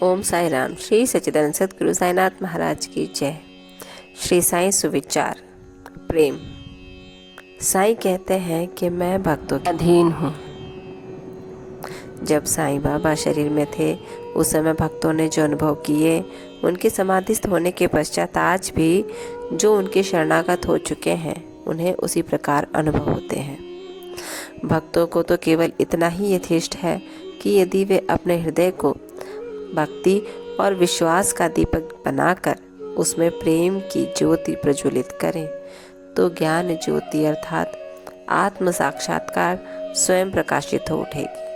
ओम साई राम। श्री सच्चिदानंद सद्गुरु साईनाथ महाराज की जय। श्री साईं सुविचार। प्रेम। साईं कहते हैं कि मैं भक्तों के अधीन हूँ। जब साईं बाबा शरीर में थे उस समय भक्तों ने जो अनुभव किए, उनके समाधिस्थ होने के पश्चात आज भी जो उनके शरणागत हो चुके हैं उन्हें उसी प्रकार अनुभव होते हैं। भक्तों को तो केवल इतना ही यथेष्ट है कि यदि वे अपने हृदय को भक्ति और विश्वास का दीपक बनाकर उसमें प्रेम की ज्योति प्रज्वलित करें तो ज्ञान ज्योति अर्थात आत्म साक्षात्कार स्वयं प्रकाशित हो उठेगी।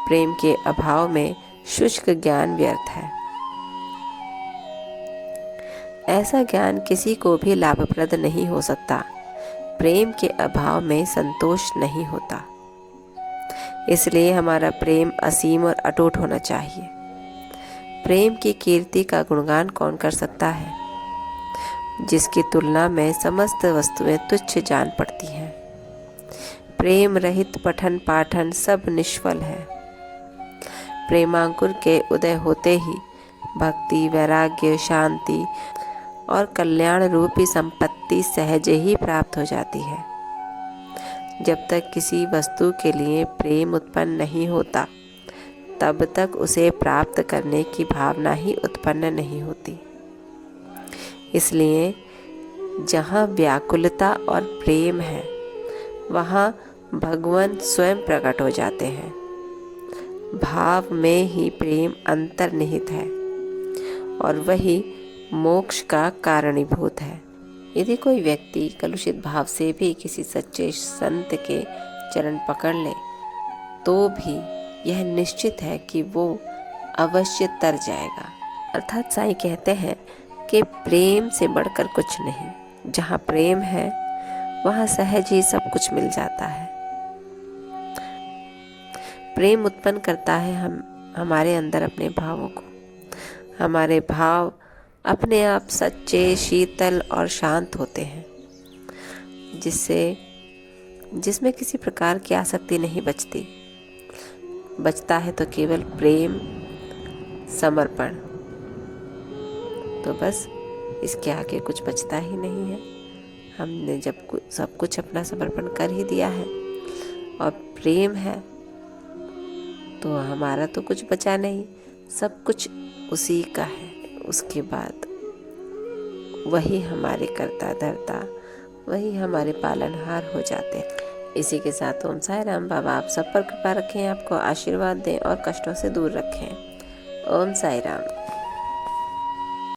प्रेम के अभाव में शुष्क ज्ञान व्यर्थ है। ऐसा ज्ञान किसी को भी लाभप्रद नहीं हो सकता। प्रेम के अभाव में संतोष नहीं होता। इसलिए हमारा प्रेम असीम और अटूट होना चाहिए। प्रेम की कीर्ति का गुणगान कौन कर सकता है, जिसकी तुलना में समस्त वस्तुएं तुच्छ जान पड़ती हैं। प्रेम रहित पठन पाठन सब निष्फल है। प्रेमांकुर के उदय होते ही भक्ति, वैराग्य, शांति और कल्याण रूपी संपत्ति सहज ही प्राप्त हो जाती है। जब तक किसी वस्तु के लिए प्रेम उत्पन्न नहीं होता तब तक उसे प्राप्त करने की भावना ही उत्पन्न नहीं होती। इसलिए जहाँ व्याकुलता और प्रेम है वहाँ भगवान स्वयं प्रकट हो जाते हैं। भाव में ही प्रेम अंतर्निहित है और वही मोक्ष का कारणीभूत है। यदि कोई व्यक्ति कलुषित भाव से भी किसी सच्चे संत के चरण पकड़ ले तो भी यह निश्चित है कि वो अवश्य तर जाएगा। अर्थात साईं कहते हैं कि प्रेम से बढ़कर कुछ नहीं। जहाँ प्रेम है वहाँ सहज ही सब कुछ मिल जाता है। प्रेम उत्पन्न करता है हमारे अंदर अपने भावों को। हमारे भाव अपने आप सच्चे, शीतल और शांत होते हैं, जिसमें किसी प्रकार की आसक्ति नहीं बचती। बचता है तो केवल प्रेम, समर्पण। तो बस इसके आगे कुछ बचता ही नहीं है। हमने जब सब कुछ अपना समर्पण कर ही दिया है और प्रेम है तो हमारा तो कुछ बचा नहीं, सब कुछ उसी का है। उसके बाद वही हमारे करता धरता, वही हमारे पालनहार हो जाते हैं। इसी के साथ ओम साई राम। बाबा आप सब पर कृपा रखें, आपको आशीर्वाद दें और कष्टों से दूर रखें। ओम साई राम।